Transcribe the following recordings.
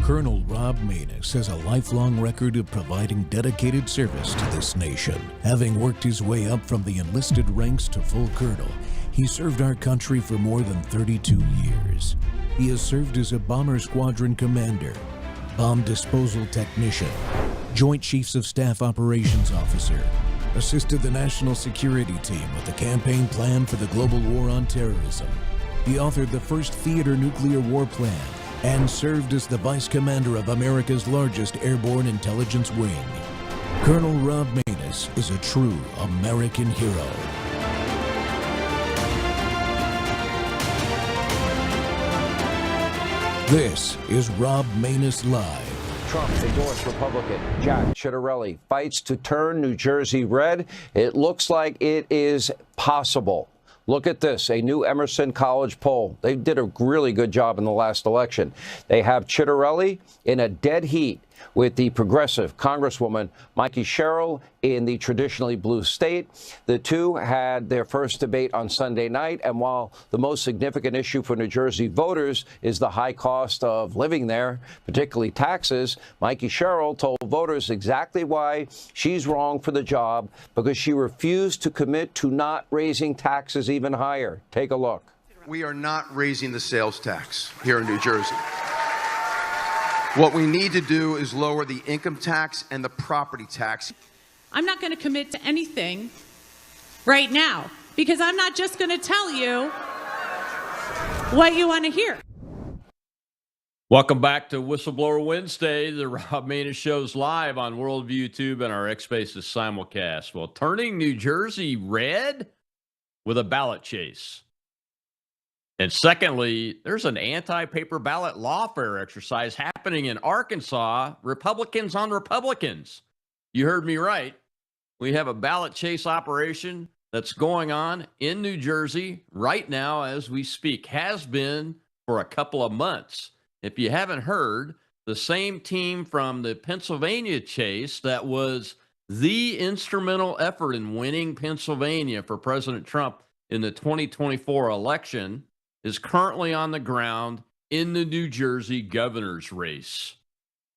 Colonel Rob Maness has a lifelong record of providing dedicated service to this nation. Having worked his way up from the enlisted ranks to full colonel, he served our country for more than 32 years. He has served as a bomber squadron commander, bomb disposal technician, Joint Chiefs of Staff Operations Officer, assisted the National Security Team with the campaign plan for the global war on terrorism. He authored the first theater nuclear war plan and served as the Vice Commander of America's largest airborne intelligence wing. Colonel Rob Maness is a true American hero. This is Rob Maness Live. Trump endorsed Republican Jack Ciattarelli fights to turn New Jersey red. It looks like it is possible. Look at this, a new Emerson College poll. They did a really good job in the last election. They have Ciattarelli in a dead heat with the progressive Congresswoman Mikey Sherrill in the traditionally blue state. The two had their first debate on Sunday night, and while the most significant issue for New Jersey voters is the high cost of living there, particularly taxes, Mikey Sherrill told voters exactly why she's wrong for the job, because she refused to commit to not raising taxes even higher. Take a look. We are not raising the sales tax here in New Jersey. What we need to do is lower the income tax and the property tax. I'm not going to commit to anything right now because I'm not just going to tell you what you want to hear. Welcome back to Whistleblower Wednesday. The Rob Maness Show's live on Worldview YouTube and our X Spaces simulcast. Well, turning New Jersey red with a ballot chase. And secondly, there's an anti-paper ballot lawfare exercise happening in Arkansas, Republicans on Republicans. You heard me right. We have a ballot chase operation that's going on in New Jersey right now as we speak, has been for a couple of months. If you haven't heard, the same team from the Pennsylvania chase that was the instrumental effort in winning Pennsylvania for President Trump in the 2024 election is currently on the ground in the New Jersey governor's race.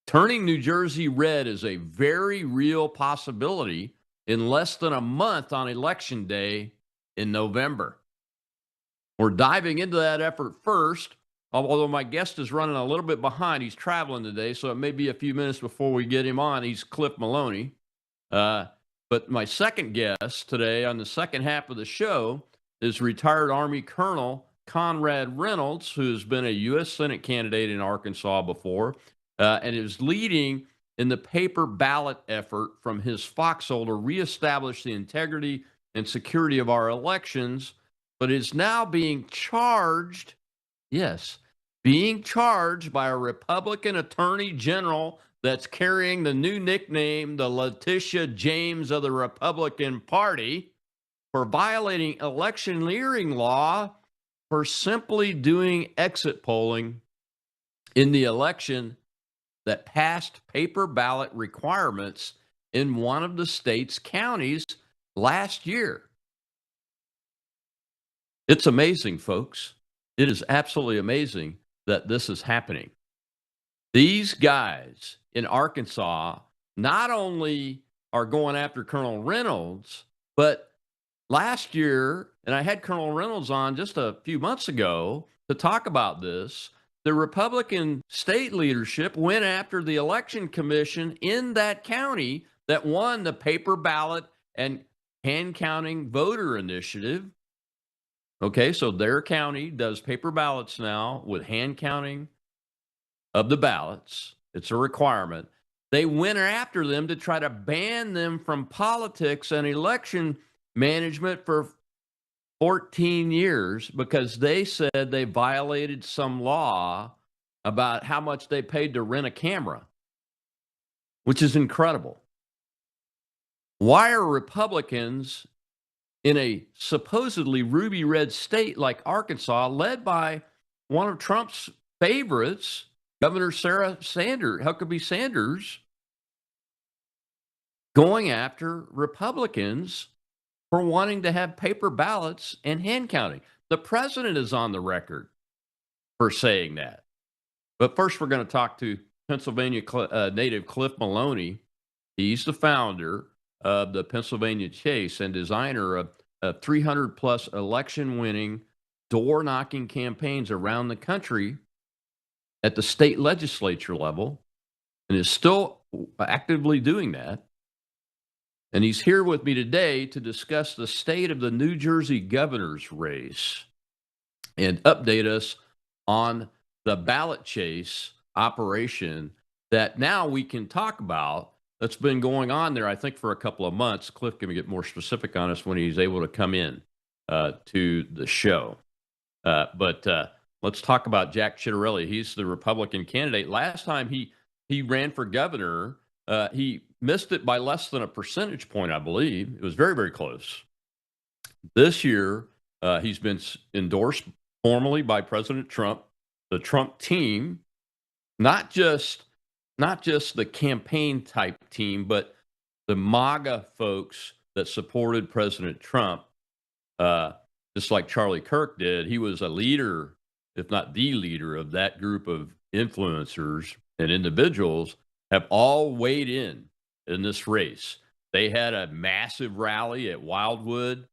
Turning New Jersey red is a very real possibility in less than a month on Election Day in November. We're diving into that effort first, although my guest is running a little bit behind. He's traveling today, so it may be a few minutes before we get him on. He's Cliff Maloney. But my second guest today on the second half of the show is retired Army Colonel Conrad Reynolds, who's been a U.S. Senate candidate in Arkansas before, and is leading in the paper ballot effort from his foxhole to reestablish the integrity and security of our elections, but is now being charged, yes, being charged by a Republican attorney general that's carrying the new nickname, the Letitia James of the Republican Party, for violating electioneering law for simply doing exit polling in the election that passed paper ballot requirements in one of the state's counties last year. It's amazing, folks. It is absolutely amazing that this is happening. These guys in Arkansas not only are going after Colonel Reynolds, but last year, and I had Colonel Reynolds on just a few months ago to talk about this, the Republican state leadership went after the election commission in that county that won the paper ballot and hand counting voter initiative. Okay, so their county does paper ballots now with hand counting of the ballots. It's a requirement. They went after them to try to ban them from politics and election management for 14 years because they said they violated some law about how much they paid to rent a camera, which is incredible. Why are Republicans in a supposedly ruby red state like Arkansas, led by one of Trump's favorites, Governor Huckabee Sanders, going after Republicans for wanting to have paper ballots and hand counting? The president is on the record for saying that. But first, we're going to talk to Pennsylvania native Cliff Maloney. He's the founder of the Pennsylvania Chase and designer of 300 plus election winning, door knocking campaigns around the country at the state legislature level, and is still actively doing that. And he's here with me today to discuss the state of the New Jersey governor's race and update us on the ballot chase operation that now we can talk about that's been going on there, I think, for a couple of months. Cliff can get more specific on us when he's able to come in to the show. But let's talk about Jack Ciattarelli. He's the Republican candidate. Last time he ran for governor, he missed it by less than a percentage point, I believe. It was very, very close. This year, he's been endorsed formally by President Trump, the Trump team, not just the campaign type team, but the MAGA folks that supported President Trump, just like Charlie Kirk did. He was a leader, if not the leader, of that group of influencers and individuals have all weighed in this race. They had a massive rally at Wildwood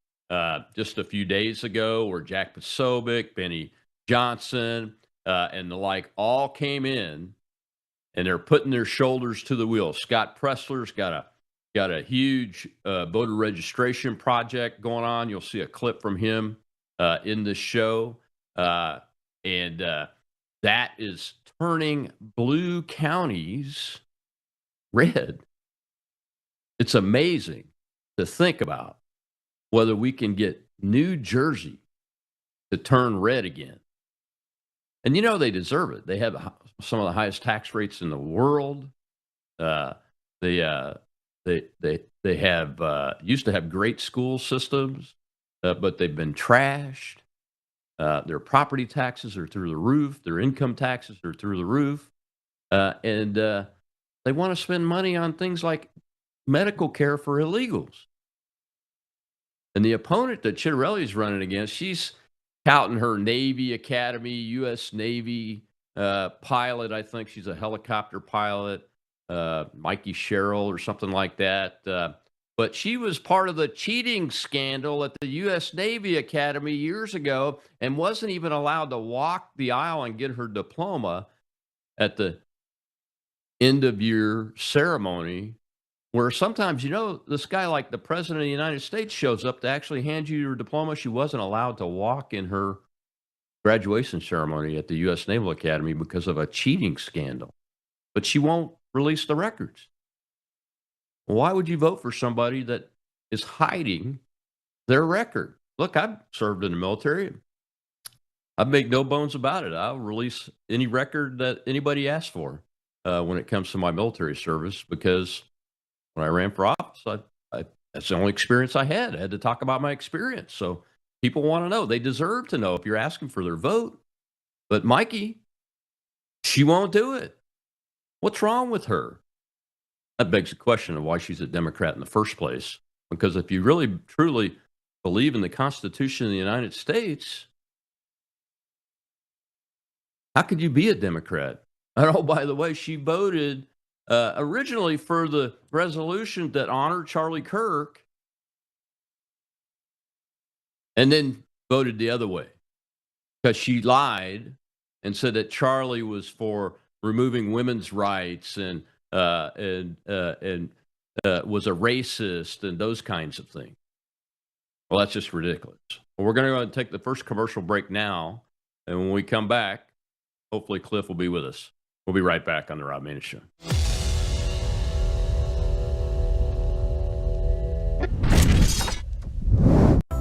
just a few days ago where Jack Posobiec, Benny Johnson, and the like all came in, and they're putting their shoulders to the wheel. Scott Pressler's got a huge voter registration project going on. You'll see a clip from him in this show. And that is turning blue counties red. It's amazing to think about whether we can get New Jersey to turn red again. And they deserve it. They have some of the highest tax rates in the world. They have used to have great school systems, but they've been trashed. Their property taxes are through the roof. Their income taxes are through the roof. And they want to spend money on things like medical care for illegals. And the opponent that Ciattarelli's running against, she's touting her Navy Academy, U.S. Navy pilot. I think she's a helicopter pilot, Mikey Sherrill or something like that. But she was part of the cheating scandal at the U.S. Navy Academy years ago and wasn't even allowed to walk the aisle and get her diploma at the end of year ceremony, where sometimes, this guy like the president of the United States shows up to actually hand you your diploma. She wasn't allowed to walk in her graduation ceremony at the U.S. Naval Academy because of a cheating scandal. But she won't release the records. Why would you vote for somebody that is hiding their record? Look, I've served in the military. I make no bones about it. I'll release any record that anybody asks for when it comes to my military service, because when I ran for office, that's the only experience I had. I had to talk about my experience. So people want to know. They deserve to know if you're asking for their vote. But Mikey, she won't do it. What's wrong with her? That begs the question of why she's a Democrat in the first place. Because if you really, truly believe in the Constitution of the United States, how could you be a Democrat? And oh, by the way, she voted originally for the resolution that honored Charlie Kirk, and then voted the other way because she lied and said that Charlie was for removing women's rights and was a racist and those kinds of things. Well, that's just ridiculous. Well, we're going to go ahead and take the first commercial break now, and when we come back, hopefully Cliff will be with us. We'll be right back on the Rob Maness Show.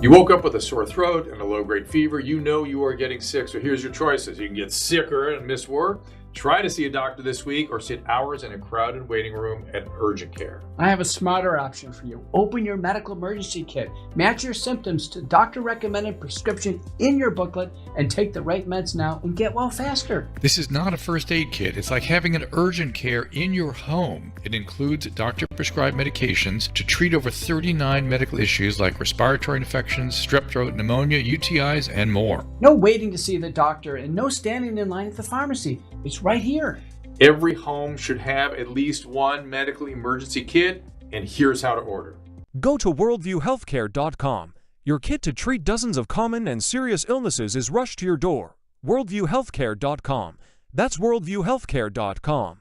You woke up with a sore throat and a low-grade fever. You know you are getting sick, so here's your choices. You can get sicker and miss work, try to see a doctor this week, or sit hours in a crowded waiting room at urgent care. I have a smarter option for you. Open your medical emergency kit. Match your symptoms to doctor-recommended prescription in your booklet and take the right meds now and get well faster. This is not a first aid kit. It's like having an urgent care in your home. It includes doctor-prescribed medications to treat over 39 medical issues like respiratory infections, strep throat, pneumonia, UTIs, and more. No waiting to see the doctor and no standing in line at the pharmacy. It's right here. Every home should have at least one medical emergency kit, and here's how to order. Go to worldviewhealthcare.com. Your kit to treat dozens of common and serious illnesses is rushed to your door. worldviewhealthcare.com. That's worldviewhealthcare.com.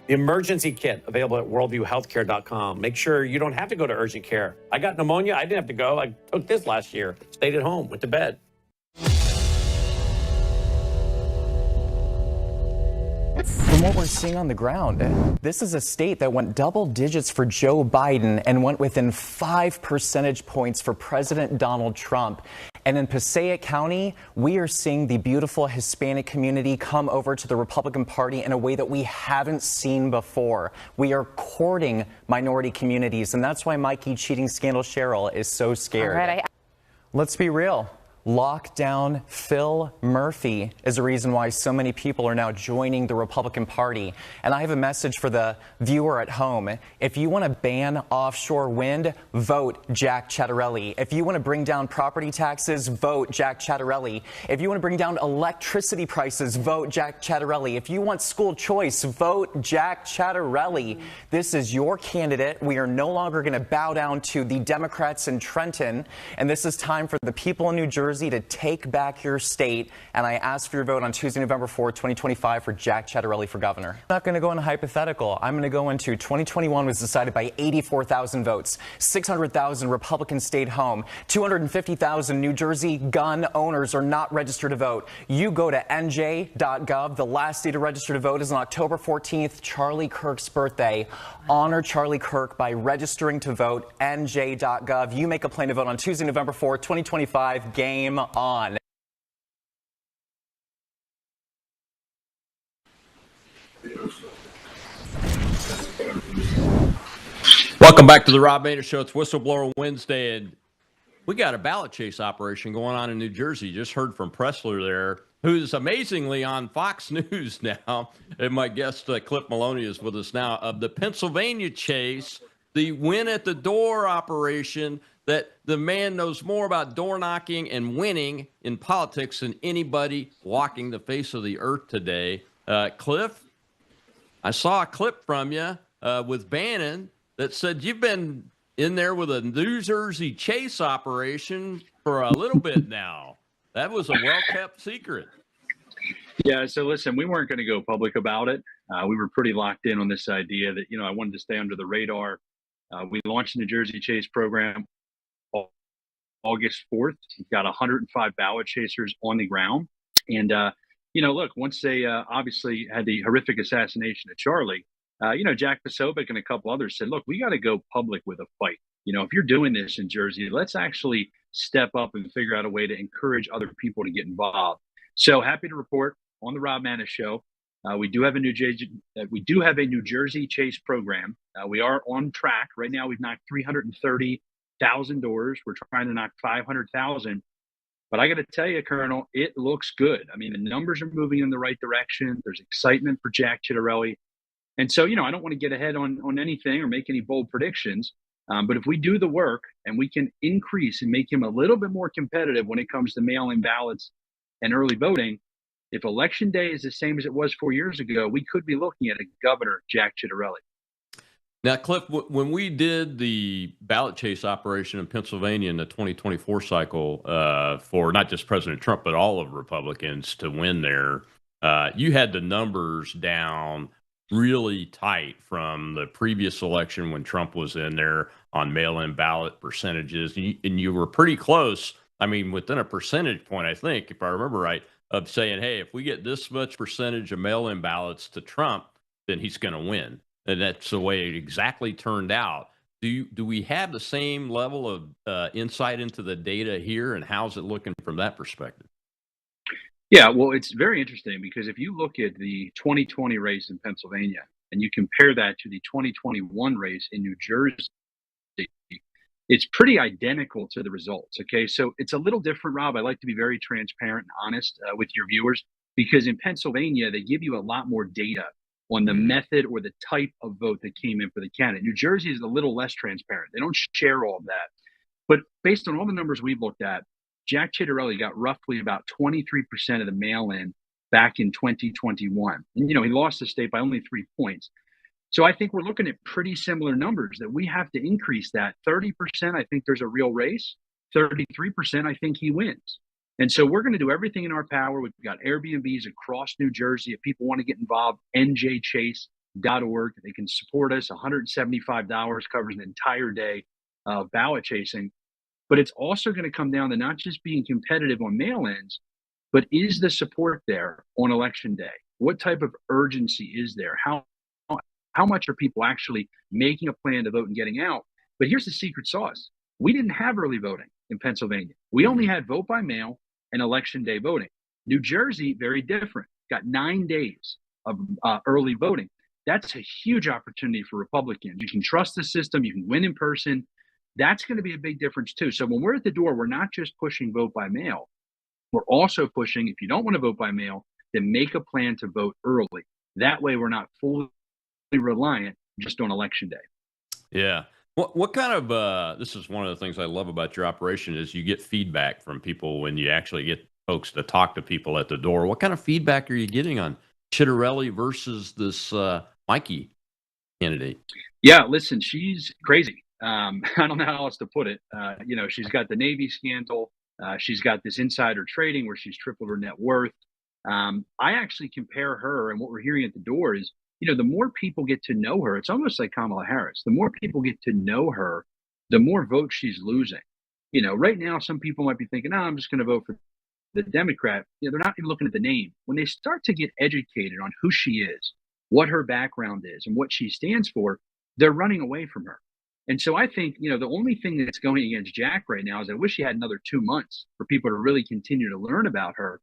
The emergency kit available at worldviewhealthcare.com. Make sure you don't have to go to urgent care. I got pneumonia. I didn't have to go. I took this last year. Stayed at home, went to bed. From what we're seeing on the ground, this is a state that went double digits for Joe Biden and went within 5 percentage points for President Donald Trump. And in Passaic County, we are seeing the beautiful Hispanic community come over to the Republican Party in a way that we haven't seen before. We are courting minority communities, and that's why Mikey cheating scandal Cheryl is so scared. All right, let's be real. Lockdown Phil Murphy is the reason why so many people are now joining the Republican Party. And I have a message for the viewer at home. If you want to ban offshore wind, vote Jack Ciattarelli. If you want to bring down property taxes, vote Jack Ciattarelli. If you want to bring down electricity prices, vote Jack Ciattarelli. If you want school choice, vote Jack Ciattarelli. This is your candidate. We are no longer going to bow down to the Democrats in Trenton. And this is time for the people in New Jersey to take back your state, and I ask for your vote on Tuesday, November 4th, 2025 for Jack Ciattarelli for governor. I'm not going to go into hypothetical. I'm going to go into 2021 was decided by 84,000 votes. 600,000 Republicans stayed home. 250,000 New Jersey gun owners are not registered to vote. You go to nj.gov. The last day to register to vote is on October 14th, Charlie Kirk's birthday. Honor Charlie Kirk by registering to vote, nj.gov. You make a plan to vote on Tuesday, November 4th, 2025. Game on. Welcome back to the Rob Maness Show. It's Whistleblower Wednesday, and we got a ballot chase operation going on in New Jersey. Just heard from Pressler there, who's amazingly on Fox News now. And my guest, Cliff Maloney, is with us now, of the Pennsylvania chase, the win at the door operation, that the man knows more about door knocking and winning in politics than anybody walking the face of the earth today. Cliff, I saw a clip from you with Bannon that said you've been in there with a New Jersey chase operation for a little bit now. That was a well-kept secret. Yeah, so listen, we weren't going to go public about it. We were pretty locked in on this idea that, I wanted to stay under the radar. We launched the New Jersey Chase program August 4th. We've got 105 ballot chasers on the ground. And, look, once they obviously had the horrific assassination of Charlie, Jack Posobiec and a couple others said, look, we got to go public with a fight. If you're doing this in Jersey, let's actually step up and figure out a way to encourage other people to get involved. So happy to report on the Rob Maness Show. We do have a New Jersey Chase program. We are on track right now. We've knocked 330,000 doors. We're trying to knock 500,000. But I got to tell you, Colonel, it looks good. I mean, the numbers are moving in the right direction. There's excitement for Jack Ciattarelli. And so, I don't want to get ahead on anything or make any bold predictions. But if we do the work and we can increase and make him a little bit more competitive when it comes to mail-in ballots and early voting, if election day is the same as it was 4 years ago, we could be looking at a governor, Jack Ciattarelli. Now, Cliff, when we did the ballot chase operation in Pennsylvania in the 2024 cycle for not just President Trump, but all of Republicans to win there, you had the numbers down really tight from the previous election when Trump was in there on mail-in ballot percentages. And you were pretty close. I mean, within a percentage point, I think, if I remember right, of saying, hey, if we get this much percentage of mail-in ballots to Trump, then he's going to win. And that's the way it exactly turned out. Do we have the same level of insight into the data here, and how's it looking from that perspective? Yeah, well, it's very interesting because if you look at the 2020 race in Pennsylvania and you compare that to the 2021 race in New Jersey, it's pretty identical to the results. Okay, so it's a little different, Rob. I like to be very transparent and honest with your viewers, because in Pennsylvania, they give you a lot more data on the method or the type of vote that came in for the candidate. New Jersey is a little less transparent. They don't share all of that. But based on all the numbers we've looked at, Jack Ciattarelli got roughly about 23% of the mail-in back in 2021. And, he lost the state by only 3 points. So I think we're looking at pretty similar numbers that we have to increase that. 30%, I think there's a real race. 33%, I think he wins. And so we're going to do everything in our power. We've got Airbnbs across New Jersey. If people want to get involved, njchase.org. They can support us. $175 covers an entire day of ballot chasing. But it's also going to come down to not just being competitive on mail-ins, but is the support there on election day? What type of urgency is there? How much are people actually making a plan to vote and getting out? But here's the secret sauce. We didn't have early voting in Pennsylvania. We only had vote by mail and election day voting. New Jersey, very different. Got 9 days of early voting. That's a huge opportunity for Republicans. You can trust the system. You can win in person. That's going to be a big difference too. So when we're at the door, we're not just pushing vote by mail. We're also pushing, if you don't want to vote by mail, then make a plan to vote early. That way we're not fully reliant just on election day. Yeah. What kind of this is one of the things I love about your operation is you get feedback from people when you actually get folks to talk to people at the door. What kind of feedback are you getting on Chitterelli versus this Mikey candidate? Yeah, listen, she's crazy. I don't know how else to put it. She's got the Navy scandal. She's got this insider trading where she's tripled her net worth. I actually compare her, and what we're hearing at the door is, the more people get to know her, it's almost like Kamala Harris. The more people get to know her, the more votes she's losing. Right now, some people might be thinking, I'm just going to vote for the Democrat. They're not even looking at the name. When they start to get educated on who she is, what her background is, and what she stands for, they're running away from her. And so I think, the only thing that's going against Jack right now is I wish he had another 2 months for people to really continue to learn about her.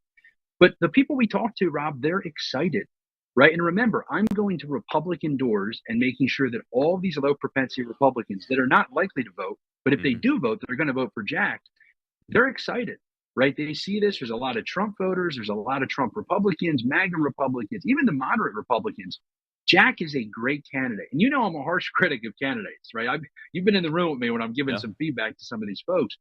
But the people we talk to, Rob, they're excited, right? And remember, I'm going to Republican doors and making sure that all these low propensity Republicans that are not likely to vote, but if they do vote, they're going to vote for Jack. They're excited, right? They see this. There's a lot of Trump voters. There's a lot of Trump Republicans, MAGA Republicans, even the moderate Republicans. Jack is a great candidate. And I'm a harsh critic of candidates, right? You've been in the room with me when I'm giving some feedback to some of these folks.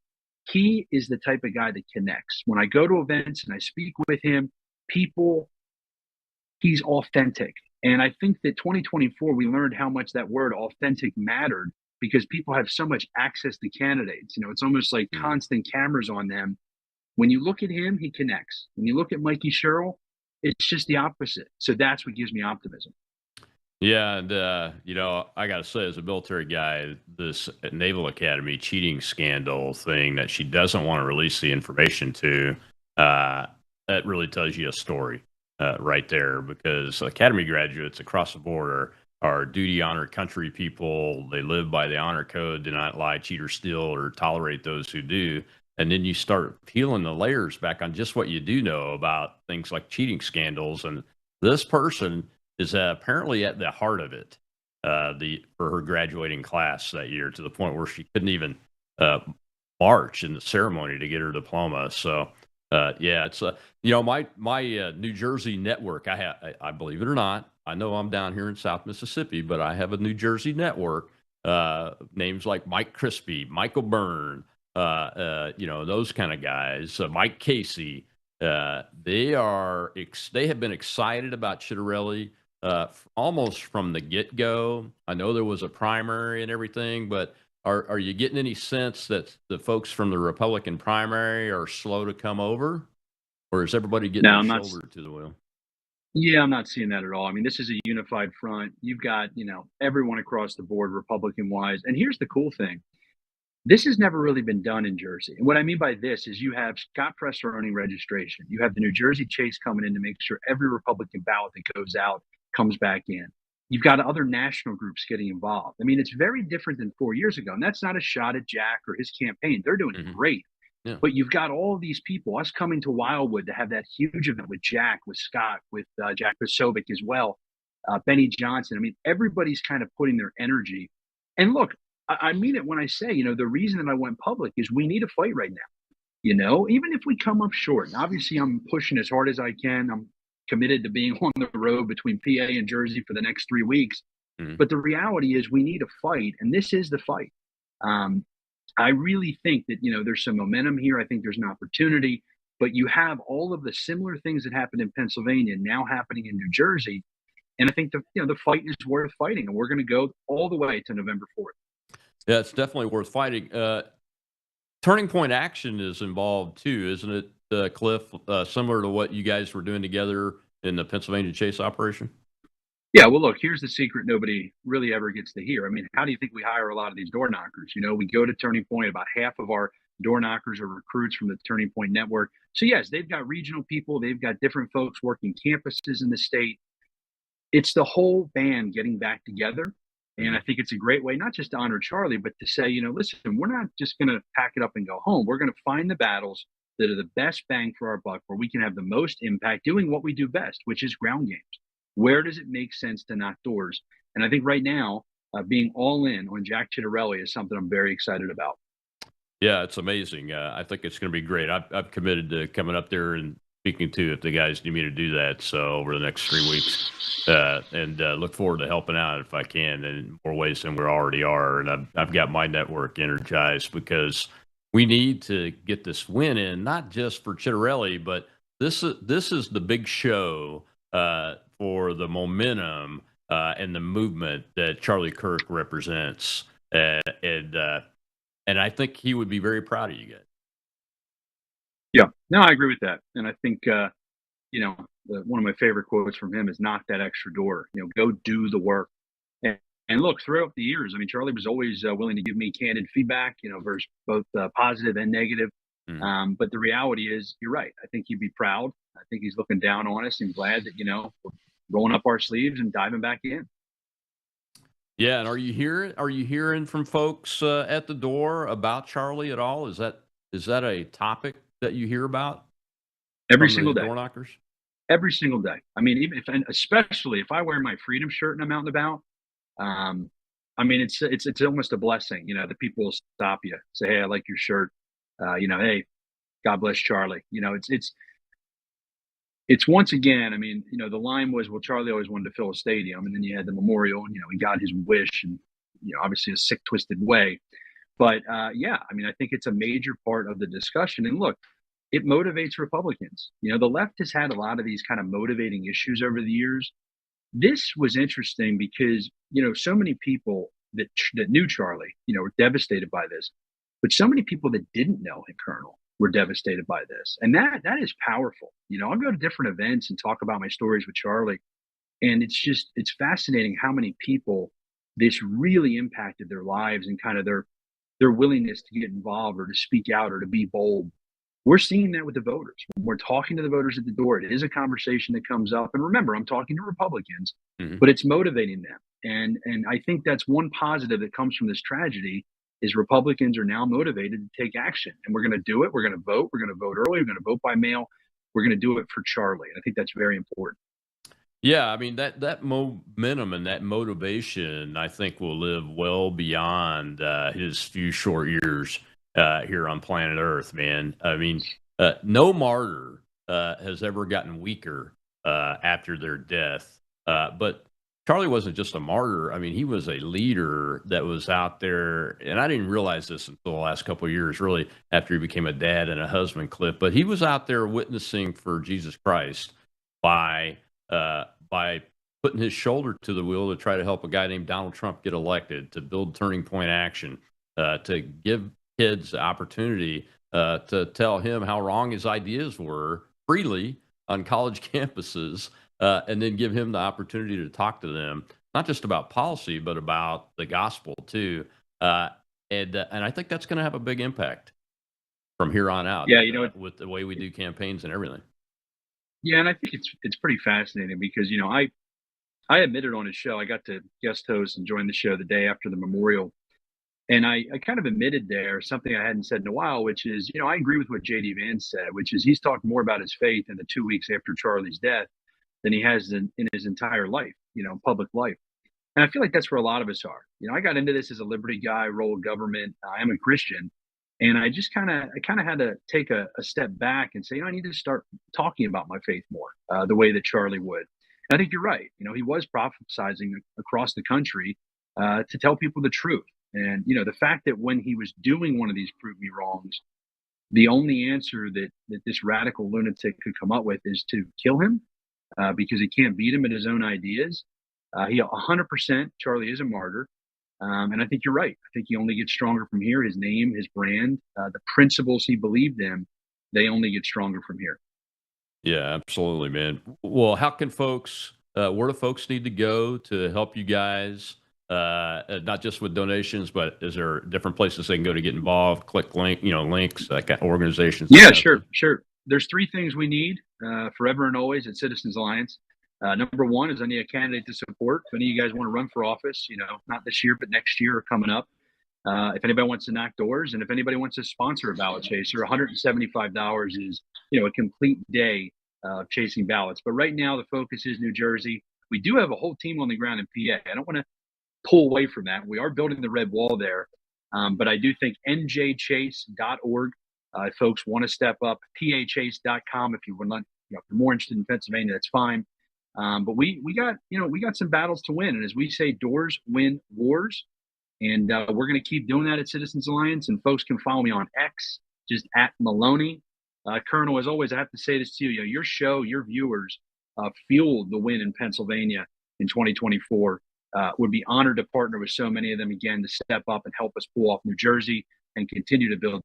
He is the type of guy that connects. When I go to events and I speak with him, he's authentic. And I think that 2024, we learned how much that word authentic mattered because people have so much access to candidates. It's almost like constant cameras on them. When you look at him, he connects. When you look at Mikey Sherrill, it's just the opposite. So that's what gives me optimism. Yeah, and I got to say, as a military guy, this Naval Academy cheating scandal thing that she doesn't want to release the information to, that really tells you a story right there. Because Academy graduates across the board are duty, honor, country people. They live by the honor code, do not lie, cheat, or steal, or tolerate those who do. And then you start peeling the layers back on just what you do know about things like cheating scandals, and this person is apparently at the heart of it for her graduating class that year, to the point where she couldn't even march in the ceremony to get her diploma. So, it's my New Jersey network. I believe it or not, I know I'm down here in South Mississippi, but I have a New Jersey network. Names like Mike Crispy, Michael Byrne, those kind of guys, Mike Casey. They have been excited about Chitterelli almost from the get-go. I know there was a primary and everything, but are you getting any sense that the folks from the Republican primary are slow to come over, or is everybody getting their shoulder to the wheel? Yeah, I'm not seeing that at all. I mean, this is a unified front. You've got, everyone across the board, Republican-wise. And here's the cool thing. This has never really been done in Jersey. And what I mean by this is you have Scott Presser owning registration. You have the New Jersey Chase coming in to make sure every Republican ballot that goes out comes back in. You've got other national groups getting involved. I mean, it's very different than 4 years ago. And that's not a shot at Jack or his campaign. They're doing great. Yeah. But you've got all of these people, us coming to Wildwood to have that huge event with Jack, with Scott, with Jack Posobiec as well, Benny Johnson. I mean, everybody's kind of putting their energy. And look, I mean it when I say, the reason that I went public is we need a fight right now. Even if we come up short. And obviously, I'm pushing as hard as I can. I'm committed to being on the road between PA and Jersey for the next 3 weeks. But the reality is we need a fight, and this is the fight. I really think that, there's some momentum here. I think there's an opportunity. but you have all of the similar things that happened in Pennsylvania now happening in New Jersey. And I think the fight is worth fighting, and we're going to go all the way to November 4th. Yeah, it's definitely worth fighting. Turning Point Action is involved too, isn't it, Cliff? Similar to what you guys were doing together in the Pennsylvania Chase operation? Yeah, well, look, here's the secret nobody really ever gets to hear. I mean, how do you think we hire a lot of these door knockers? We go to Turning Point, about half of our door knockers are recruits from the Turning Point network. So, yes, they've got regional people, they've got different folks working campuses in the state. It's the whole band getting back together. And I think it's a great way, not just to honor Charlie, but to say, listen, we're not just going to pack it up and go home. We're going to find the battles that are the best bang for our buck, where we can have the most impact doing what we do best, which is ground games. Where does it make sense to knock doors? And I think right now, being all in on Jack Chitterelli is something I'm very excited about. Yeah, it's amazing. I think it's going to be great. I've committed to coming up there and speaking to if the guys need me to do that. So over the next 3 weeks, and look forward to helping out if I can in more ways than we already are. And I've got my network energized because we need to get this win in, not just for Chitterelli, but this is the big show for the momentum and the movement that Charlie Kirk represents, and I think he would be very proud of you guys. Yeah, no, I agree with that, and I think one of my favorite quotes from him is "Knock that extra door." Go do the work. And look, throughout the years, I mean, Charlie was always willing to give me candid feedback, versus both positive and negative. But the reality is, you're right. I think he'd be proud. I think he's looking down on us and glad that we're rolling up our sleeves and diving back in. Yeah, and are you hearing from folks at the door about Charlie at all? Is that a topic that you hear about Every single day? Door knockers? Every single day. I mean, especially if I wear my Freedom shirt and I'm out and about. I mean, it's almost a blessing, that people will stop you, say, "Hey, I like your shirt." Hey, God bless Charlie. It's once again, I mean, the line was, well, Charlie always wanted to fill a stadium, and then you had the memorial, and he got his wish, and obviously a sick, twisted way. But yeah, I mean, I think it's a major part of the discussion. And look, it motivates Republicans. The left has had a lot of these kind of motivating issues over the years. This was interesting because so many people that knew Charlie, were devastated by this, but so many people that didn't know him, Colonel, were devastated by this, and that is powerful. I'll go to different events and talk about my stories with Charlie, and it's fascinating how many people this really impacted their lives and kind of their willingness to get involved or to speak out or to be bold. We're seeing that with the voters. When we're talking to the voters at the door, it is a conversation that comes up. And remember, I'm talking to Republicans, but it's motivating them. And I think that's one positive that comes from this tragedy is Republicans are now motivated to take action. And we're going to do it. We're going to vote. We're going to vote early. We're going to vote by mail. We're going to do it for Charlie. And I think that's very important. Yeah, I mean, that momentum and that motivation, I think, will live well beyond his few short years here on planet Earth, man. I mean, no martyr has ever gotten weaker after their death. But Charlie wasn't just a martyr. I mean, he was a leader that was out there, and I didn't realize this until the last couple of years, really, after he became a dad and a husband, Cliff. But he was out there witnessing for Jesus Christ by putting his shoulder to the wheel to try to help a guy named Donald Trump get elected, to build Turning Point Action, to give kids the opportunity to tell him how wrong his ideas were freely on college campuses, and then give him the opportunity to talk to them, not just about policy, but about the gospel too. And I think that's going to have a big impact from here on out. Yeah, with the way we do campaigns and everything. Yeah, and I think it's pretty fascinating because I admitted on his show, I got to guest host and join the show the day after the memorial. And I kind of admitted there something I hadn't said in a while, which is, I agree with what J.D. Vance said, which is he's talked more about his faith in the 2 weeks after Charlie's death than he has in his entire life, public life. And I feel like that's where a lot of us are. I got into this as a liberty guy, role of government. I am a Christian. And I just kind of had to take a step back and say, I need to start talking about my faith more, the way that Charlie would. And I think you're right. He was prophesizing across the country to tell people the truth. And, the fact that when he was doing one of these prove me wrongs, The only answer that this radical lunatic could come up with is to kill him because he can't beat him at his own ideas. He 100%, Charlie is a martyr. And I think you're right. I think he only gets stronger from here. His name, his brand, the principles he believed in, they only get stronger from here. Yeah, absolutely, man. Well, how can folks, where do folks need to go to help you guys? Not just with donations, but is there different places they can go to get involved? Click links, that kind of organizations. Yeah, sure. There's three things we need forever and always at Citizens Alliance. Number one is I need a candidate to support. If any of you guys want to run for office, not this year, but next year or coming up. If anybody wants to knock doors, and if anybody wants to sponsor a ballot chaser, $175 is, a complete day of chasing ballots. But right now the focus is New Jersey. We do have a whole team on the ground in PA. I don't want to pull away from that. We are building the red wall there. But I do think njchase.org, if folks want to step up, pachase.com. If you would not, if you're more interested in Pennsylvania, that's fine. But we got some battles to win. And as we say, doors win wars. And we're going to keep doing that at Citizens Alliance. And folks can follow me on X, just at Maloney. Colonel, as always, I have to say this to you. Your show, your viewers fueled the win in Pennsylvania in 2024. Would be honored to partner with so many of them again to step up and help us pull off New Jersey and continue to build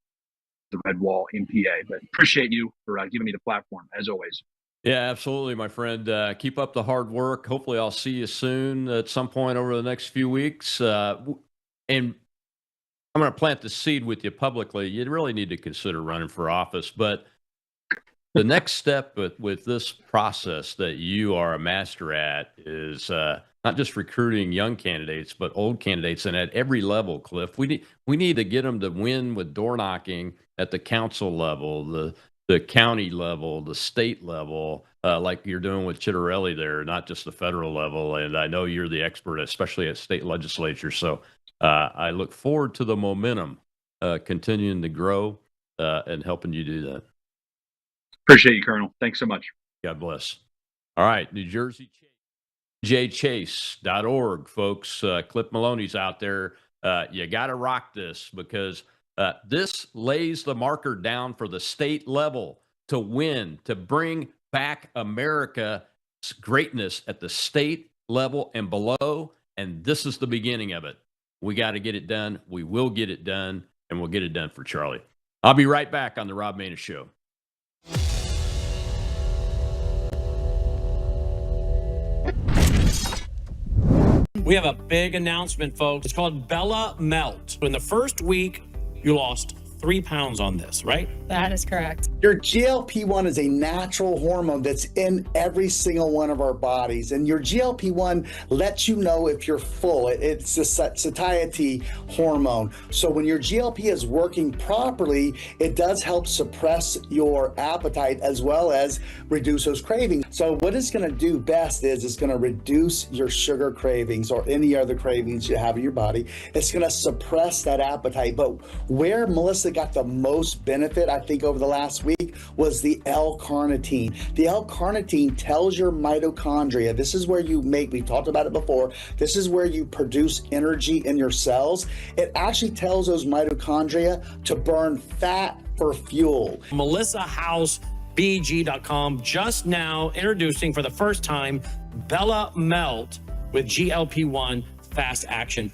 the red wall in PA. But appreciate you for giving me the platform, as always. Yeah, absolutely, my friend. Keep up the hard work. Hopefully I'll see you soon at some point over the next few weeks. And I'm going to plant the seed with you publicly. You really need to consider running for office. But the next step with this process that you are a master at is not just recruiting young candidates, but old candidates, and at every level, Cliff. We need to get them to win with door knocking at the council level, the county level, the state level, like you're doing with Chitterelli there, not just the federal level. And I know you're the expert, especially at state legislature. So I look forward to the momentum continuing to grow and helping you do that. Appreciate you, Colonel. Thanks so much. God bless. All right, New Jersey, njchase.org, folks. Cliff Maloney's out there. You got to rock this because this lays the marker down for the state level to win, to bring back America's greatness at the state level and below. And this is the beginning of it. We got to get it done. We will get it done, and we'll get it done for Charlie. I'll be right back on the Rob Maness Show. We have a big announcement, folks. It's called Bella Melt. In the first week, you lost 3 pounds on this, right? That is correct. Your GLP-1 is a natural hormone that's in every single one of our bodies. And your GLP-1 lets you know if you're full. It's a satiety hormone. So when your GLP is working properly, it does help suppress your appetite as well as reduce those cravings. So what it's going to do best is it's going to reduce your sugar cravings or any other cravings you have in your body. It's going to suppress that appetite. But where Melissa got the most benefit, I think, over the last week was the L-carnitine. The L-carnitine tells your mitochondria, this is where you make, we talked about it before, this is where you produce energy in your cells. It actually tells those mitochondria to burn fat for fuel. MelissaHouseBG.com just now introducing for the first time Bella Melt with GLP-1 fast action.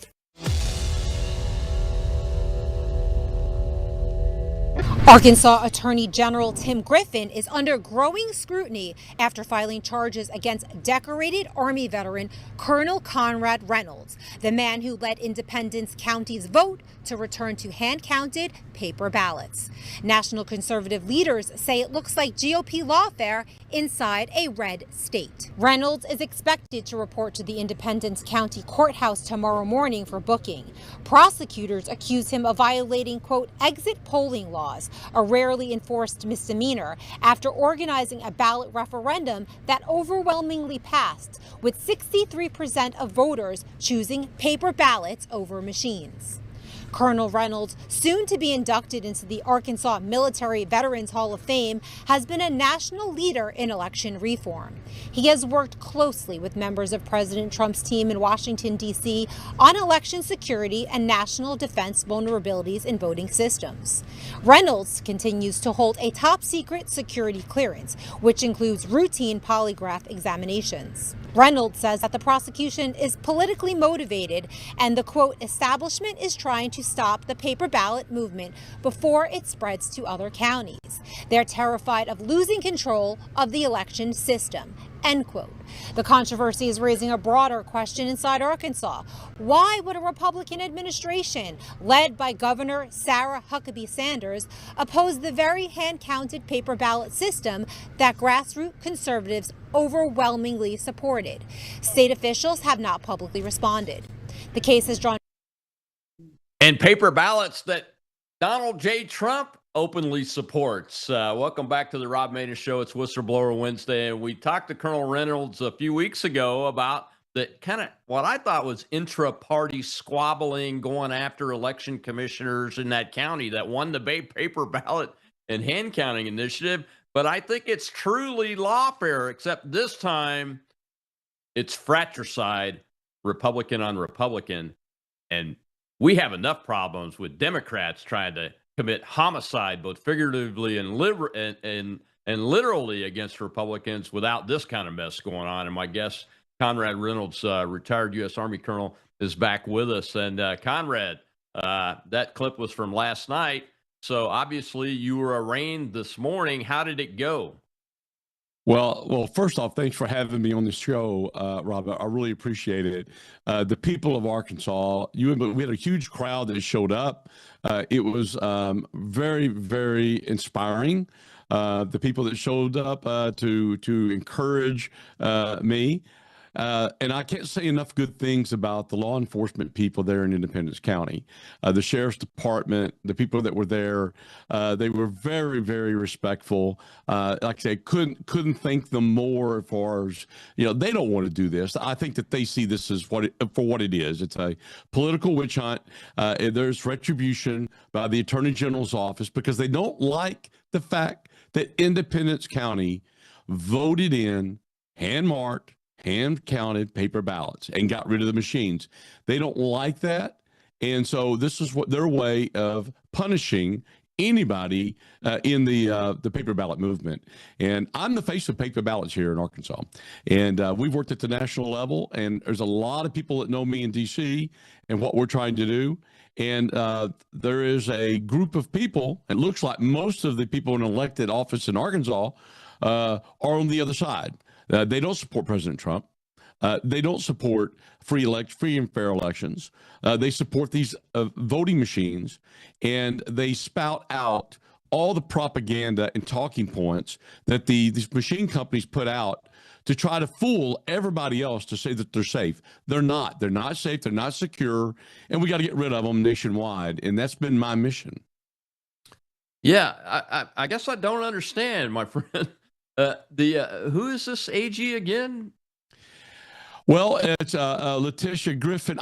Arkansas Attorney General Tim Griffin is under growing scrutiny after filing charges against decorated Army veteran Colonel Conrad Reynolds, the man who led Independence County's vote to return to hand-counted paper ballots. National conservative leaders say it looks like GOP lawfare inside a red state. Reynolds is expected to report to the Independence County Courthouse tomorrow morning for booking. Prosecutors accuse him of violating, quote, exit polling laws, a rarely enforced misdemeanor, after organizing a ballot referendum that overwhelmingly passed, with 63% of voters choosing paper ballots over machines. Colonel Reynolds, soon to be inducted into the Arkansas Military Veterans Hall of Fame, has been a national leader in election reform. He has worked closely with members of President Trump's team in Washington, D.C. on election security and national defense vulnerabilities in voting systems. Reynolds continues to hold a top-secret security clearance, which includes routine polygraph examinations. Reynolds says that the prosecution is politically motivated and the, quote, establishment is trying to stop the paper ballot movement before it spreads to other counties. They're terrified of losing control of the election system, end quote. The controversy is raising a broader question inside Arkansas. Why would a Republican administration, led by Governor Sarah Huckabee Sanders, oppose the very hand-counted paper ballot system that grassroots conservatives overwhelmingly supported? State officials have not publicly responded. The case has drawn... And paper ballots that Donald J. Trump openly supports. Welcome back to the Rob Maness Show. It's Whistleblower Wednesday, and we talked to Colonel Reynolds a few weeks ago about the kind of what I thought was intra-party squabbling going after election commissioners in that county that won the paper ballot and hand counting initiative. But I think it's truly lawfare, except this time it's fratricide, Republican on Republican, and we have enough problems with Democrats trying to commit homicide, both figuratively and literally against Republicans without this kind of mess going on. And my guest, Conrad Reynolds, retired U.S. Army colonel, is back with us. And Conrad, that clip was from last night. So obviously you were arraigned this morning. How did it go? Well, first off, thanks for having me on the show, Rob. I really appreciate it. The people of Arkansas, we had a huge crowd that showed up. It was very, very inspiring. The people that showed up to encourage me. And I can't say enough good things about the law enforcement people there in Independence County, the sheriff's department, the people that were there. They were very, very respectful. Like I say, couldn't thank them more as far as, they don't want to do this. I think that they see this as for what it is. It's a political witch hunt. There's retribution by the Attorney General's office because they don't like the fact that Independence County voted in hand-marked, hand-counted paper ballots and got rid of the machines. They don't like that. And so this is what their way of punishing anybody in the paper ballot movement. And I'm the face of paper ballots here in Arkansas. And we've worked at the national level, and there's a lot of people that know me in D.C. and what we're trying to do. And there is a group of people, it looks like most of the people in elected office in Arkansas are on the other side. They don't support President Trump. They don't support free and fair elections. They support these voting machines, and they spout out all the propaganda and talking points that these machine companies put out to try to fool everybody else to say that they're safe. They're not. They're not safe. They're not secure, and we got to get rid of them nationwide. And that's been my mission. Yeah, I guess I don't understand, my friend. Who is this AG again? Well, it's Letitia Griffin.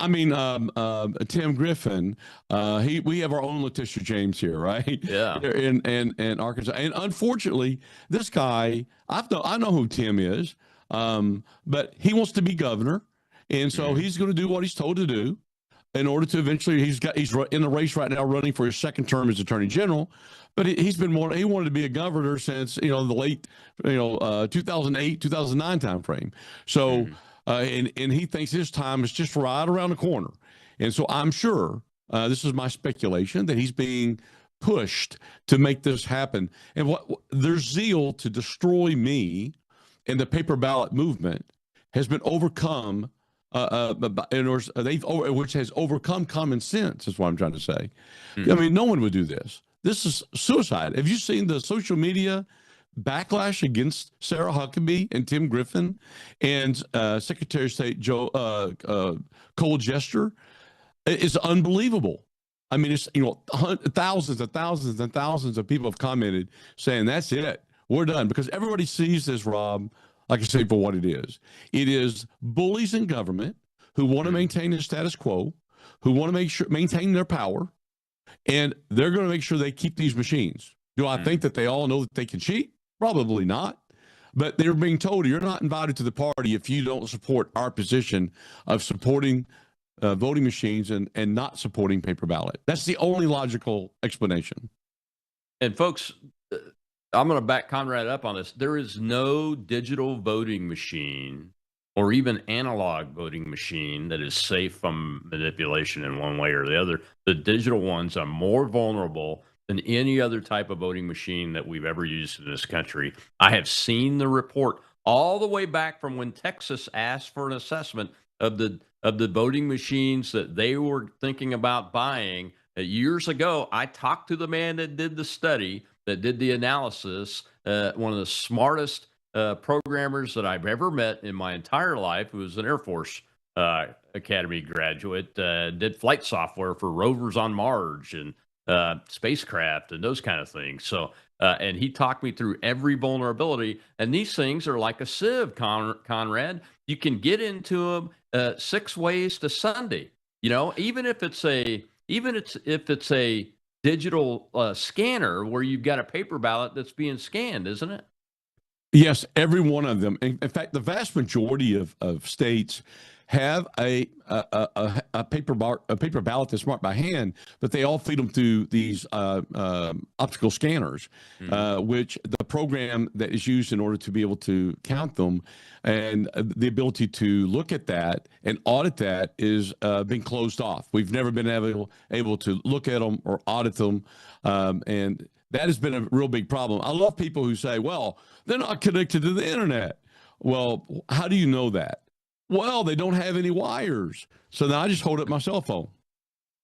Tim Griffin. We have our own Letitia James here, right? Yeah. In Arkansas, and unfortunately, this guy, I know who Tim is, but he wants to be governor, and so he's going to do what he's told to do. In order to eventually, he's in the race right now, running for his second term as Attorney General. But he wanted to be a governor since the late 2008 2009 timeframe. So and he thinks his time is just right around the corner. And so I'm sure this is my speculation that he's being pushed to make this happen. And their zeal to destroy me and the paper ballot movement has been overcome. Which has overcome common sense, is what I'm trying to say. I mean, no one would do this. This is suicide. Have you seen the social media backlash against Sarah Huckabee and Tim Griffin and Secretary of State Cole Jester? It's unbelievable. I mean, it's thousands and thousands and thousands of people have commented saying that's it, we're done, because everybody sees this, Rob, like I say, for what it is. It is bullies in government who want to maintain the status quo, who want to maintain their power, And they're going to make sure they keep these machines. Do I think that they all know that they can cheat? Probably not. But they're being told you're not invited to the party if you don't support our position of supporting voting machines and not supporting paper ballot. That's the only logical explanation. And folks, I'm going to back Conrad up on this. There is no digital voting machine or even analog voting machine that is safe from manipulation in one way or the other. The digital ones are more vulnerable than any other type of voting machine that we've ever used in this country. I have seen the report all the way back from when Texas asked for an assessment of the voting machines that they were thinking about buying years ago. I talked to the man that did the study, that did the analysis, one of the smartest programmers that I've ever met in my entire life, who was an Air Force Academy graduate, did flight software for rovers on Mars and spacecraft and those kind of things. So, and he talked me through every vulnerability. And these things are like a sieve, Conrad. You can get into them 6 ways to Sunday. You know, even if it's a digital scanner where you've got a paper ballot that's being scanned, isn't it? Yes, every one of them. In fact, the vast majority of states have a paper ballot that's marked by hand, but they all feed them through these optical scanners, which the program that is used in order to be able to count them and the ability to look at that and audit that is being closed off. We've never been able to look at them or audit them, and that has been a real big problem. I love people who say, well, they're not connected to the internet. Well, how do you know that? Well, they don't have any wires. So then I just hold up my cell phone.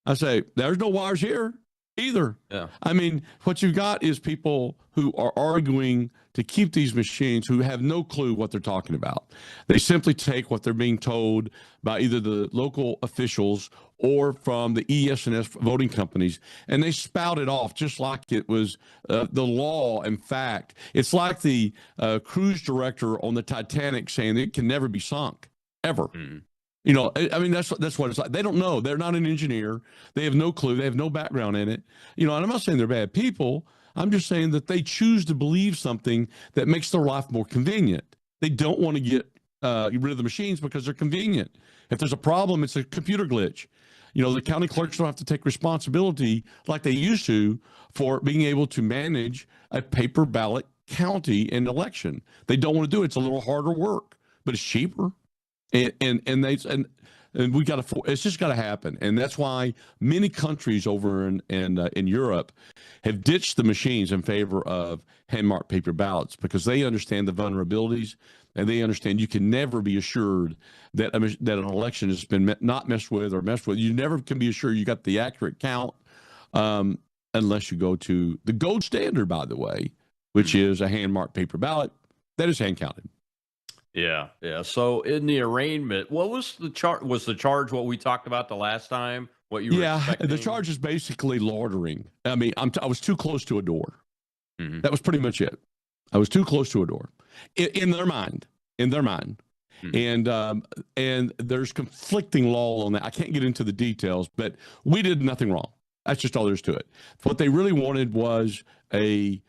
I say, there's no wires here either. Yeah. I mean, what you've got is people who are arguing to keep these machines who have no clue what they're talking about. They simply take what they're being told by either the local officials or from the ES&S voting companies, and they spout it off just like it was the law. In fact, it's like the cruise director on the Titanic saying it can never be sunk, ever. You know, I mean, that's what it's like. They don't know. They're not an engineer. They have no clue. They have no background in it. You know, and I'm not saying they're bad people. I'm just saying that they choose to believe something that makes their life more convenient. They don't want to get rid of the machines because they're convenient. If there's a problem, it's a computer glitch. You know, the county clerks don't have to take responsibility like they used to for being able to manage a paper ballot county in election. They don't want to do it. It's a little harder work, but it's cheaper. And we got to. It's just got to happen, and that's why many countries over in Europe have ditched the machines in favor of hand-marked paper ballots because they understand the vulnerabilities, and they understand you can never be assured that an election has been not messed with or messed with. You never can be assured you got the accurate count unless you go to the gold standard, by the way, which is a hand-marked paper ballot that is hand-counted. Yeah, yeah. So in the arraignment, what was the charge? Was the charge what we talked about the last time? What you were expecting? The charge is basically loitering. I mean, I was too close to a door. That was pretty much it. I was too close to a door, in their mind. And there's conflicting law on that. I can't get into the details, but we did nothing wrong. That's just all there is to it. What they really wanted was a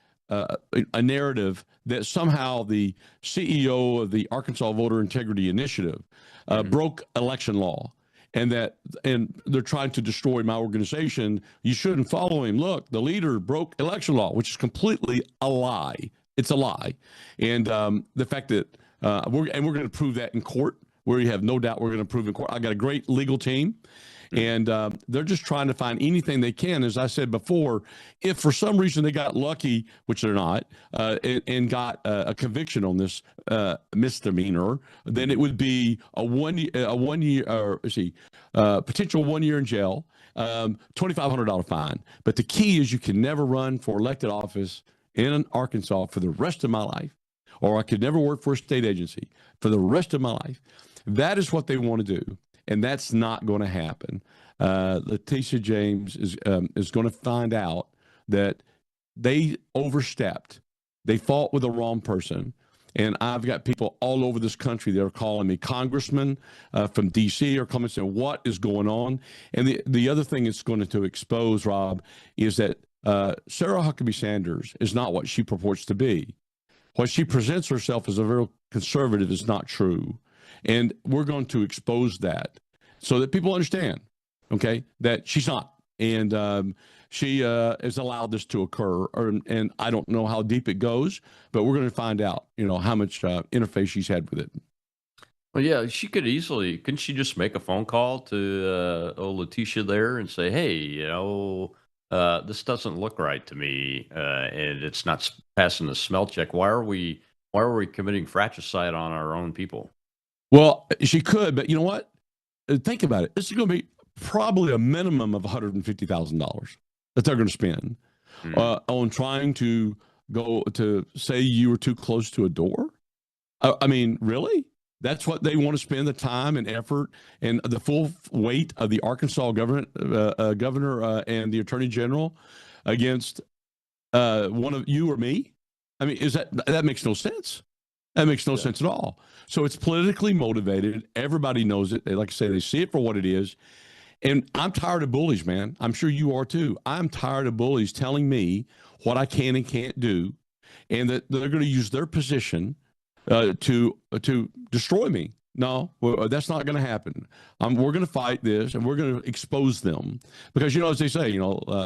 narrative that somehow the CEO of the Arkansas Voter Integrity Initiative broke election law, and they're trying to destroy my organization. You shouldn't follow him. Look, the leader broke election law, which is completely a lie. It's a lie, and the fact that we're going to prove that in court, where you have no doubt we're going to prove in court. I got a great legal team. And they're just trying to find anything they can. As I said before, if for some reason they got lucky, which they're not, and got a conviction on this misdemeanor, then it would be a potential 1 year in jail, $2,500 fine. But the key is you can never run for elected office in Arkansas for the rest of my life, or I could never work for a state agency for the rest of my life. That is what they want to do. And that's not going to happen. Letitia James is going to find out that they overstepped. They fought with the wrong person. And I've got people all over this country that are calling me. Congressmen from D.C. are coming saying, what is going on? And the other thing it's going to expose, Rob, is that Sarah Huckabee Sanders is not what she purports to be. What she presents herself as a very conservative is not true. And we're going to expose that so that people understand, okay, that she's not. And she has allowed this to occur. And I don't know how deep it goes, but we're going to find out, how much interface she's had with it. Well, yeah, she could easily, couldn't she just make a phone call to old Letitia there and say, hey, this doesn't look right to me, and it's not passing the smell check. Why are we committing fratricide on our own people? Well, she could, but you know what? Think about it. This is going to be probably a minimum of $150,000 that they're going to spend on trying to go to say you were too close to a door. I mean, really? That's what they want to spend the time and effort and the full weight of the Arkansas governor and the attorney general against one of you or me? I mean, that makes no sense. That makes no sense at all. So it's politically motivated. Everybody knows it. They, like I say, they see it for what it is. And I'm tired of bullies, man. I'm sure you are too. I'm tired of bullies telling me what I can and can't do, and that they're going to use their position to destroy me. No, that's not going to happen. We're going to fight this, and we're going to expose them because, as they say,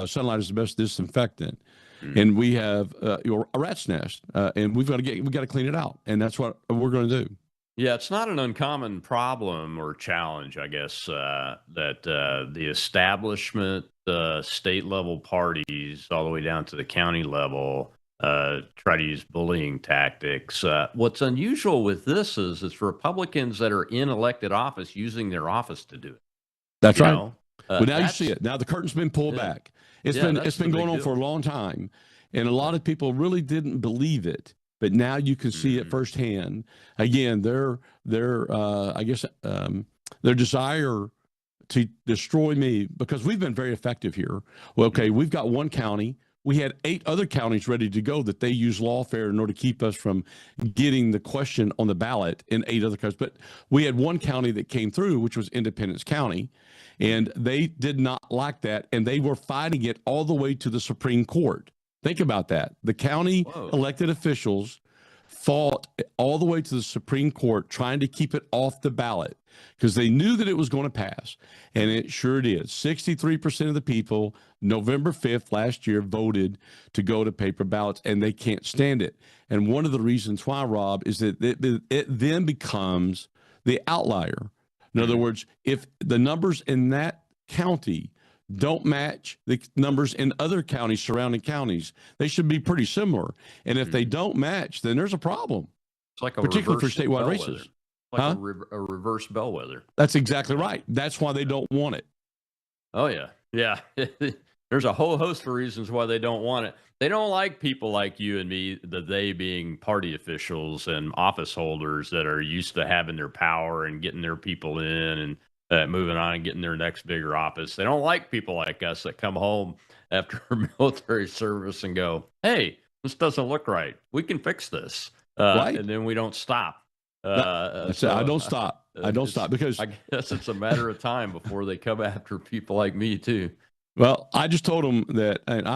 sunlight is the best disinfectant, and we have a rat's nest, and we've got to clean it out, and that's what we're going to do. Yeah, it's not an uncommon problem or challenge, I guess, that the establishment, state level parties, all the way down to the county level, try to use bullying tactics. What's unusual with this is it's Republicans that are in elected office using their office to do it. That's right. Well, now you see it. Now the curtain's been pulled back. It's been going on for a long time, and a lot of people really didn't believe it. But now you can see it firsthand. Again, their desire to destroy me, because we've been very effective here. Well, okay, we've got one county. We had 8 other counties ready to go that they use lawfare in order to keep us from getting the question on the ballot in 8 other counties. But we had one county that came through, which was Independence County, and they did not like that, and they were fighting it all the way to the Supreme Court. Think about that. The county elected officials fought all the way to the Supreme Court trying to keep it off the ballot because they knew that it was going to pass, and it sure did. 63% of the people November 5th last year voted to go to paper ballots, and they can't stand it. And one of the reasons why, Rob, is that it then becomes the outlier. In other words, if the numbers in that county don't match the numbers in other counties, surrounding counties, they should be pretty similar. And if they don't match, then there's a problem. It's like a particularly for statewide bellwether. races. Like a reverse bellwether. That's exactly right. That's why they don't want it. Oh, yeah. Yeah. There's a whole host of reasons why they don't want it. They don't like people like you and me, they being party officials and office holders that are used to having their power and getting their people in and moving on and getting their next bigger office. They don't like people like us that come home after military service and go, hey, this doesn't look right. We can fix this. Right. And then we don't stop. I don't stop. I don't stop because I guess it's a matter of time before they come after people like me too. Well, I just told them that, and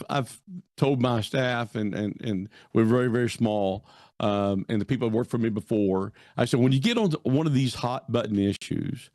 I've told my staff, and we're very, very small, and the people that worked for me before. I said, when you get on one of these hot button issues,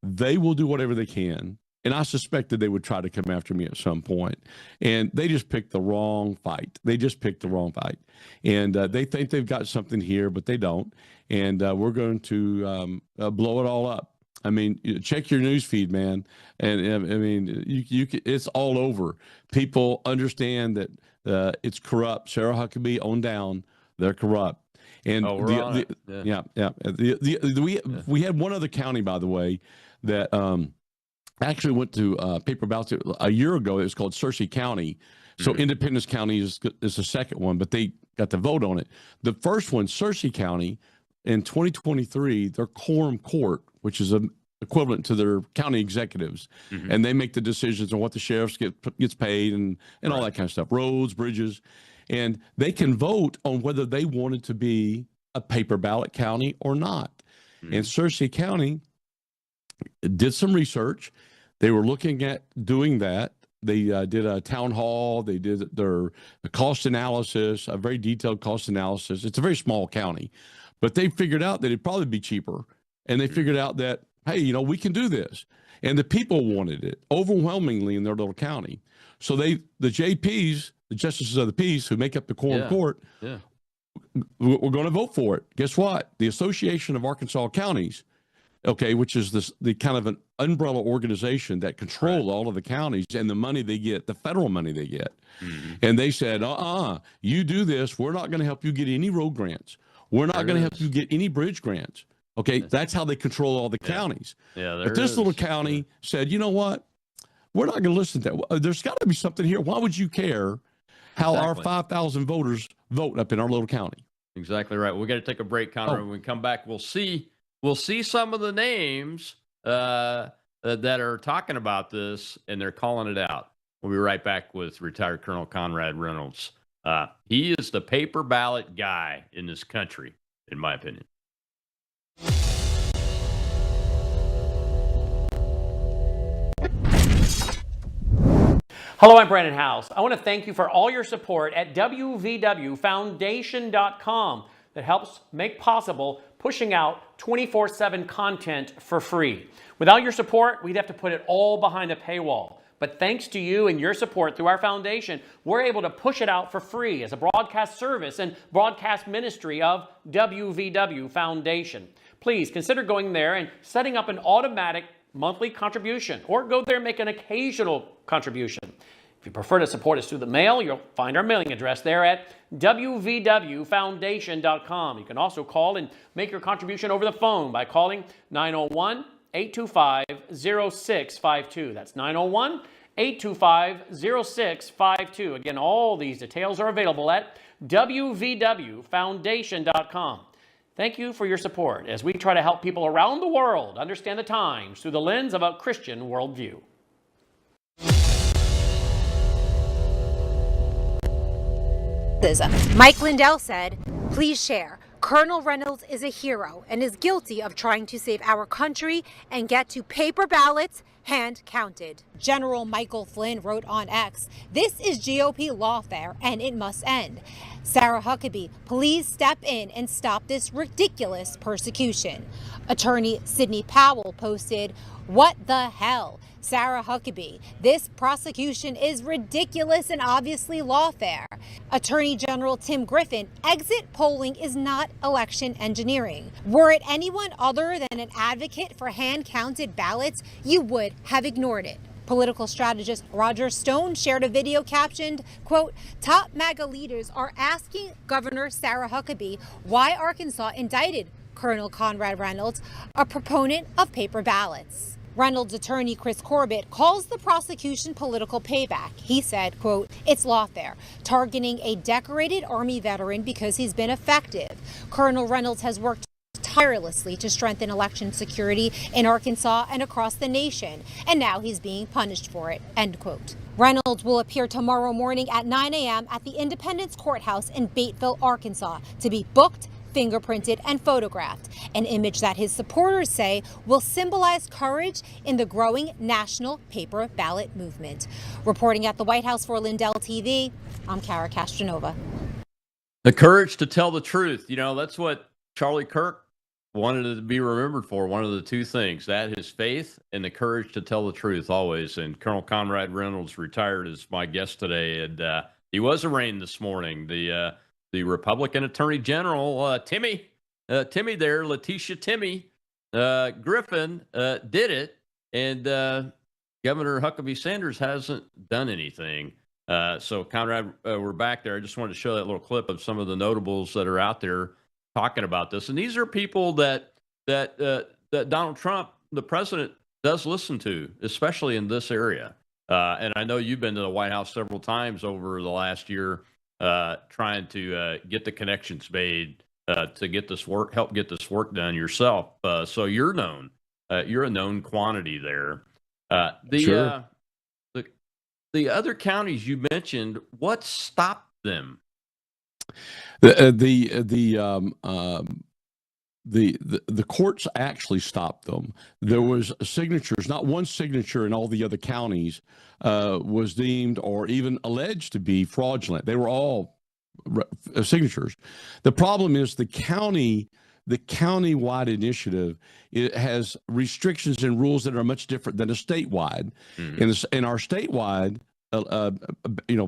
they will do whatever they can. And I suspected they would try to come after me at some point. And they just picked the wrong fight. They just picked the wrong fight. And they think they've got something here, but they don't. And we're going to blow it all up. I mean, check your news feed, man. And I mean, it's all over. People understand that it's corrupt. Sarah Huckabee on down, they're corrupt. And we had one other county, by the way, that actually went to paper ballots a year ago. It was called Searcy County. So Independence County is the second one, but they got to vote on it. The first one, Searcy County, in 2023, their quorum court, which is equivalent to their county executives, and they make the decisions on what the sheriffs gets paid and all that kind of stuff, roads, bridges. And they can vote on whether they wanted to be a paper ballot county or not. And Searcy County did some research. They were looking at doing that. They did a town hall. They did their cost analysis, a very detailed cost analysis. It's a very small county, but they figured out that it'd probably be cheaper. And they figured out that, hey, you know, we can do this. And the people wanted it overwhelmingly in their little county. So the JPs, the justices of the peace who make up the quorum court, we're going to vote for it. Guess what? The Association of Arkansas Counties, okay, which is the kind of an umbrella organization that control all of the counties and the money they get, the federal money they get. And they said, you do this, we're not going to help you get any road grants. We're not going to help you get any bridge grants. Okay, that's how they control all the counties. But this little county said, you know what? We're not going to listen to that. There's got to be something here. Why would you care how our 5,000 voters vote up in our little county? Exactly right. We got to take a break, Connor. When we come back, we'll see some of the names that are talking about this, and they're calling it out. We'll be right back with retired Colonel Conrad Reynolds. He is the paper ballot guy in this country, in my opinion. Hello, I'm Brandon House. I want to thank you for all your support at wvwfoundation.com that helps make possible pushing out 24/7 content for free. Without your support, we'd have to put it all behind a paywall. But thanks to you and your support through our foundation, we're able to push it out for free as a broadcast service and broadcast ministry of WVW Foundation. Please consider going there and setting up an automatic monthly contribution, or go there and make an occasional contribution. If you prefer to support us through the mail, you'll find our mailing address there at wvwfoundation.com. You can also call and make your contribution over the phone by calling 901-825-0652. That's 901-825-0652. Again, all these details are available at wvwfoundation.com. Thank you for your support as we try to help people around the world understand the times through the lens of a Christian worldview. Mike Lindell said, "Please share. Colonel Reynolds is a hero and is guilty of trying to save our country and get to paper ballots hand counted." General Michael Flynn wrote on X, "This is GOP lawfare and it must end. Sarah Huckabee, please step in and stop this ridiculous persecution." Attorney Sidney Powell posted, "What the hell? Sarah Huckabee, this prosecution is ridiculous and obviously lawfare." Attorney General Tim Griffin, "Exit polling is not election engineering. Were it anyone other than an advocate for hand-counted ballots, you would have ignored it." Political strategist Roger Stone shared a video captioned, quote, "Top MAGA leaders are asking Governor Sarah Huckabee why Arkansas indicted Colonel Conrad Reynolds, a proponent of paper ballots." Reynolds' attorney Chris Corbett calls the prosecution political payback. He said, quote, "It's lawfare, targeting a decorated Army veteran because he's been effective. Colonel Reynolds has worked tirelessly to strengthen election security in Arkansas and across the nation, and now he's being punished for it," end quote. Reynolds will appear tomorrow morning at 9 a.m. at the Independence Courthouse in Batesville, Arkansas, to be booked, fingerprinted, and photographed, an image that his supporters say will symbolize courage in the growing national paper ballot movement. Reporting at the White House for Lindell TV, I'm Kara Castronova. The courage to tell the truth. You know, that's what Charlie Kirk wanted to be remembered for. One of the two things, that his faith and the courage to tell the truth always. And Colonel Conrad Reynolds retired as my guest today. And he was arraigned this morning. The Republican Attorney General, Timmy there, Letitia Timmy Griffin, did it. And Governor Huckabee Sanders hasn't done anything. So, Conrad, we're back there. I just wanted to show that little clip of some of the notables that are out there talking about this. And these are people that Donald Trump, the president, does listen to, especially in this area. And I know you've been to the White House several times over the last year, trying to get the connections made to get this work, help get this work done yourself. So you're known. You're a known quantity there. Sure. The other counties you mentioned, what stopped them The courts actually stopped them. There was signatures, not one signature in all the other counties was deemed or even alleged to be fraudulent. They were all signatures. The problem is the county-wide initiative, it has restrictions and rules that are much different than a statewide. In our statewide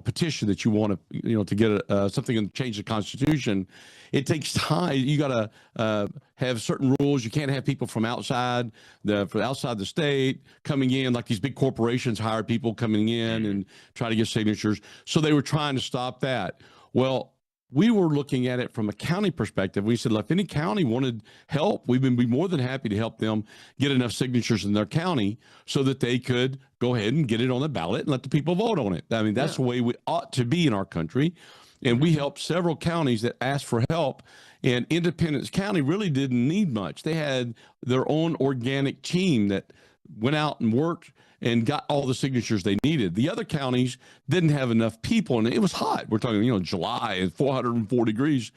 petition that you want to, to get something and change the Constitution, it takes time. You got to have certain rules. You can't have people from outside the state coming in, like these big corporations hire people coming in and try to get signatures. So they were trying to stop that. Well, we were looking at it from a county perspective. We said, look, if any county wanted help, we would be more than happy to help them get enough signatures in their county so that they could go ahead and get it on the ballot and let the people vote on it. I mean, that's the way we ought to be in our country. And we helped several counties that asked for help. And Independence County really didn't need much. They had their own organic team that went out and worked and got all the signatures they needed. The other counties didn't have enough people, and it was hot. We're talking, July and 404 degrees.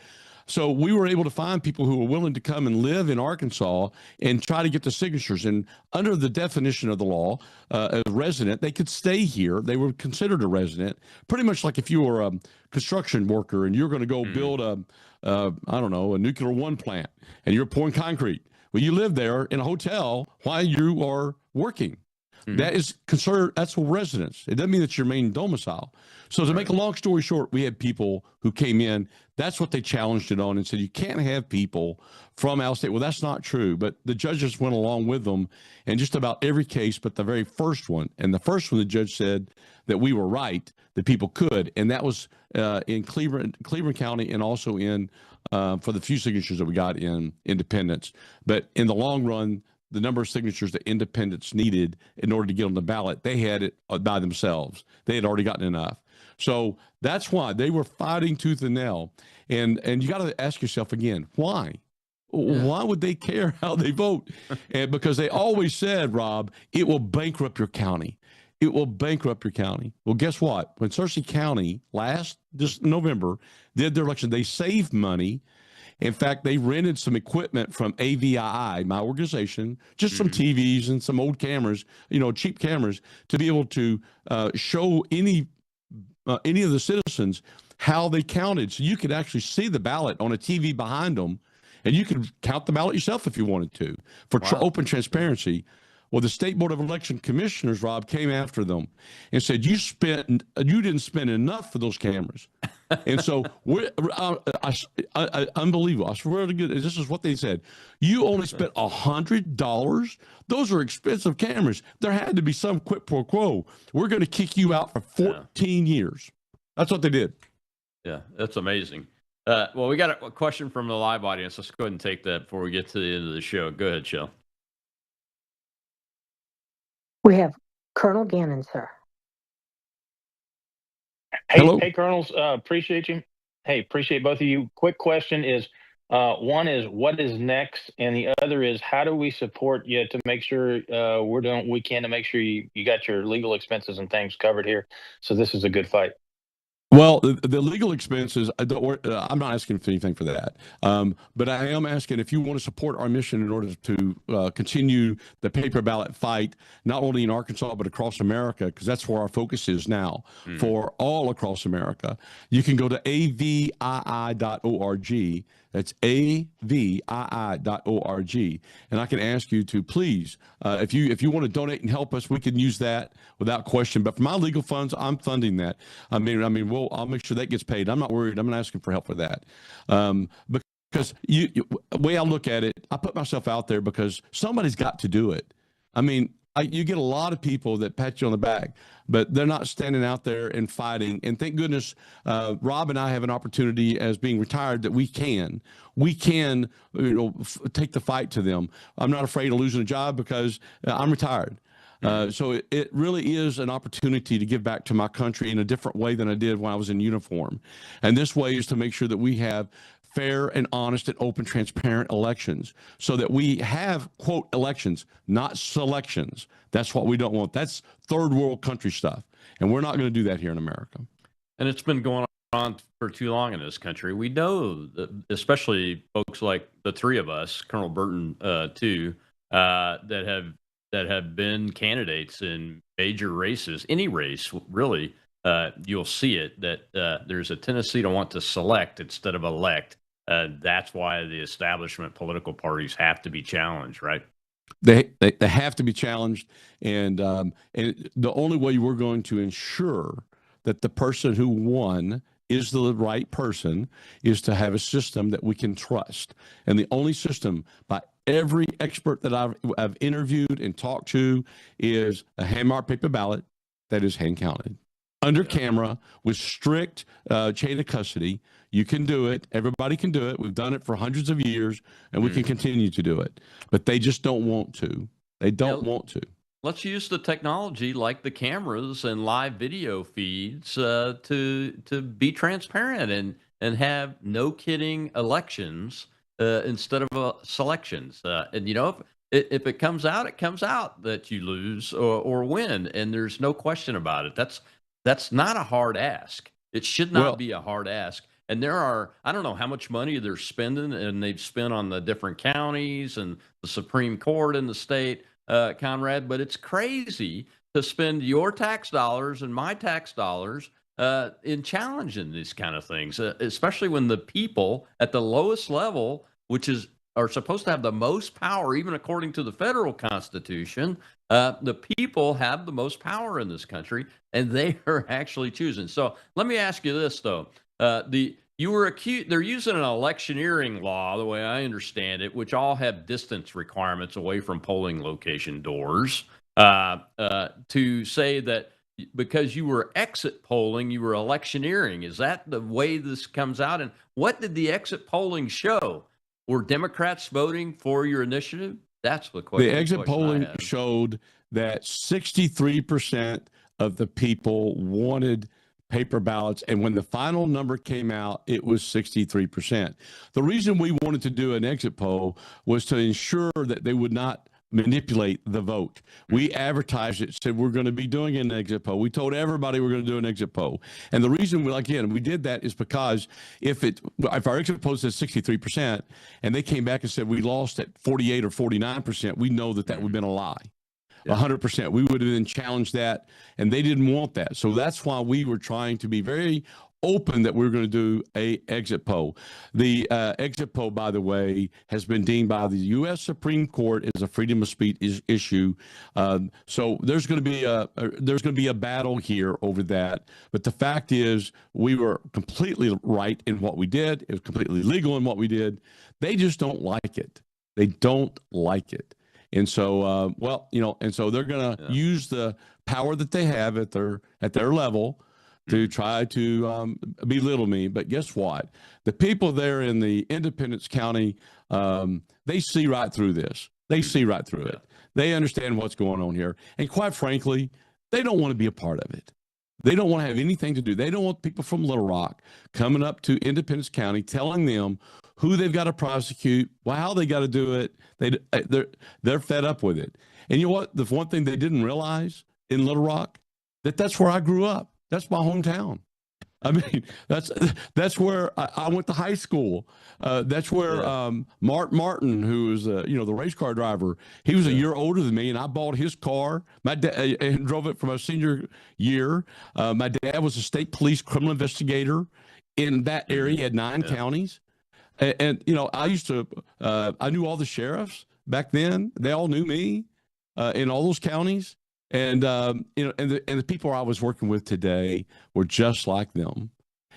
So we were able to find people who were willing to come and live in Arkansas and try to get the signatures. And under the definition of the law, a resident, they could stay here. They were considered a resident, pretty much like if you were a construction worker and you're going to go build a nuclear one plant, and you're pouring concrete. Well, you live there in a hotel while you are working. That is considered, that's a residence. It doesn't mean that's your main domicile. So to make a long story short, we had people who came in. That's what they challenged it on and said, you can't have people from out of state. Well, that's not true. But the judges went along with them in just about every case but the very first one. And the first one, the judge said that we were right, that people could. And that was in Cleveland County, and also in for the few signatures that we got in Independence. But in the long run, the number of signatures that Independents needed in order to get on the ballot, they had it by themselves. They had already gotten enough. So that's why they were fighting tooth and nail. And you got to ask yourself again, why? Yeah. Why would they care how they vote? And because they always said, Rob, it will bankrupt your county. It will bankrupt your county. Well, guess what? When Searcy County this November did their election, they saved money. In fact, they rented some equipment from AVII, my organization, just some TVs and some old cameras, cheap cameras, to be able to show any of the citizens how they counted. So you could actually see the ballot on a TV behind them, and you could count the ballot yourself if you wanted to for open transparency. Well, the State Board of Election Commissioners, Rob, came after them and said, you didn't spend enough for those cameras. And so unbelievable. I swear to goodness, this is what they said. You only spent $100? Those are expensive cameras. There had to be some quid pro quo. We're going to kick you out for 14 years. That's what they did. Yeah, that's amazing. Well, we got a question from the live audience. Let's go ahead and take that before we get to the end of the show. Go ahead, Shell. We have Colonel Gannon, sir. Hey, Colonels, appreciate you. Hey, appreciate both of you. Quick question is, one is what is next, and the other is how do we support you to make sure we're doing what we can to make sure you got your legal expenses and things covered here. So this is a good fight. Well, the legal expenses, I'm not asking for anything for that. But I am asking if you want to support our mission in order to continue the paper ballot fight, not only in Arkansas, but across America, because that's where our focus is now for all across America. You can go to avii.org. That's avii.org. And I can ask you to please, if you want to donate and help us, we can use that without question. But for my legal funds, I'm funding that. I'll make sure that gets paid. I'm not worried. I'm not asking for help for that. Because the way I look at it, I put myself out there because somebody's got to do it. I mean, you get a lot of people that pat you on the back, but they're not standing out there and fighting. And thank goodness, Rob and I have an opportunity as being retired that we can take the fight to them. I'm not afraid of losing a job because I'm retired. So it really is an opportunity to give back to my country in a different way than I did when I was in uniform. And this way is to make sure that we have fair and honest and open, transparent elections so that we have, quote, elections, not selections. That's what we don't want. That's third world country stuff. And we're not going to do that here in America. And it's been going on on for too long in this country. We know that, especially folks like the three of us, Colonel Burton too, that have been candidates in major races, any race really. You'll see it that there's a tendency to want to select instead of elect. That's why the establishment political parties have to be challenged, right? They have to be challenged, and the only way we're going to ensure that the person who won is the right person is to have a system that we can trust. And the only system by every expert that I've interviewed and talked to is a hand-marked paper ballot that is hand counted under camera with strict chain of custody. You can do it. Everybody can do it. We've done it for hundreds of years, and we can continue to do it. But they just don't want to. They don't want to. Let's use the technology like the cameras and live video feeds to be transparent and have no kidding elections instead of selections. And you know, if it comes out that you lose or win, and there's no question about it. That's not a hard ask. It should not be a hard ask. And there are, I don't know how much money they're spending, and they've spent on the different counties and the Supreme Court in the state, Conrad, but it's crazy to spend your tax dollars and my tax dollars in challenging these kind of things, especially when the people at the lowest level, are supposed to have the most power, even according to the federal Constitution. The people have the most power in this country, and they are actually choosing. So let me ask you this, though. You were accused, they're using an electioneering law, the way I understand it, which all have distance requirements away from polling location doors, to say that because you were exit polling, you were electioneering. Is that the way this comes out? And what did the exit polling show? Were Democrats voting for your initiative? That's the question. The exit polling showed that 63% of the people wanted paper ballots, and when the final number came out, it was 63%. The reason we wanted to do an exit poll was to ensure that they would not manipulate the vote. We advertised it, said we're going to be doing an exit poll. We told everybody we're going to do an exit poll. And the reason we did that is because if our exit poll says 63% and they came back and said we lost at 48 or 49%, we know that would have been a lie. 100%. We would have then challenged that, and they didn't want that. So that's why we were trying to be very open that we were going to do a exit poll. The exit poll, by the way, has been deemed by the U.S. Supreme Court as a freedom of speech issue. So there's going to be a battle here over that. But the fact is, we were completely right in what we did. It was completely legal in what we did. They just don't like it. They don't like it. And so, so they're going to use the power that they have at their level to try to belittle me. But guess what? The people there in the Independence County, they see right through this. They see right through it. They understand what's going on here. And quite frankly, they don't want to be a part of it. They don't want to have anything to do. They don't want people from Little Rock coming up to Independence County telling them who they've got to prosecute, how they got to do it. They're fed up with it. And you know what? The one thing they didn't realize in Little Rock, that's where I grew up. That's my hometown. I mean, that's where I went to high school. That's where Mark Martin, who was the race car driver, he was a year older than me, and I bought his car. My dad and drove it for my senior year. My dad was a state police criminal investigator in that area. He had 9 counties, and I used to I knew all the sheriffs back then. They all knew me in all those counties. And and the people I was working with today were just like them,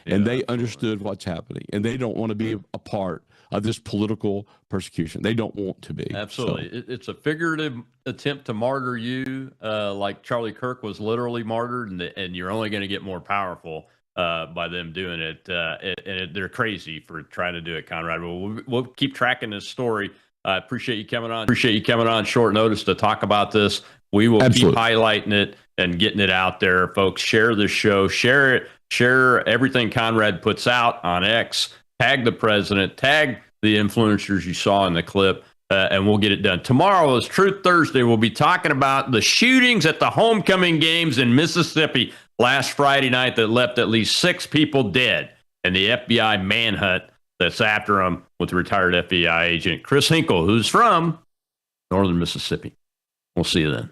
and they understood what's happening, and they don't want to be a part of this political persecution. They don't want to be. Absolutely, So, it's a figurative attempt to martyr you, like Charlie Kirk was literally martyred, and you're only going to get more powerful by them doing it. And they're crazy for trying to do it, Conrad. We'll keep tracking this story. I appreciate you coming on. Appreciate you coming on short notice to talk about this. We will keep highlighting it and getting it out there, folks. Share this show. Share it. Share everything Conrad puts out on X. Tag the president. Tag the influencers you saw in the clip, and we'll get it done. Tomorrow is Truth Thursday. We'll be talking about the shootings at the homecoming games in Mississippi. last Friday night that left at least 6 people dead in the FBI manhunt that's after him with retired FBI agent Chris Hinkle, who's from northern Mississippi. We'll see you then.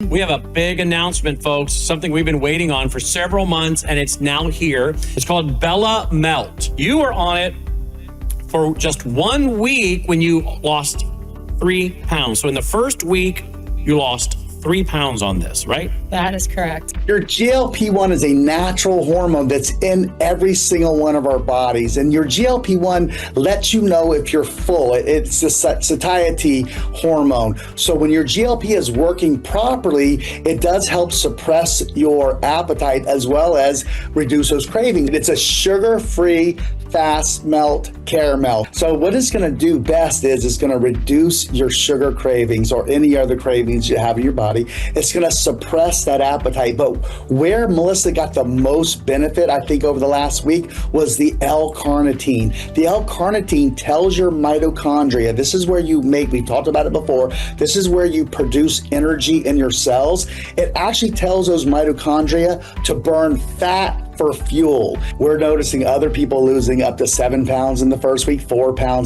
We have a big announcement, folks, something we've been waiting on for several months, and it's now here. It's called Bella Melt. You were on it for just 1 week when you lost 3 pounds. So in the first week, you lost 3 pounds on this, right? That is correct. Your GLP-1 is a natural hormone that's in every single one of our bodies. And your GLP-1 lets you know if you're full. It's a satiety hormone. So when your GLP is working properly, it does help suppress your appetite as well as reduce those cravings. It's a sugar-free, fast melt caramel. So what it's going to do best is it's going to reduce your sugar cravings or any other cravings you have in your body. It's going to suppress that appetite. But where Melissa got the most benefit, I think, over the last week was the L-carnitine. The L-carnitine tells your mitochondria, this is where you make, we talked about it before, this is where you produce energy in your cells. It actually tells those mitochondria to burn fat for fuel. We're noticing other people losing up to 7 pounds in the first week, 4 pounds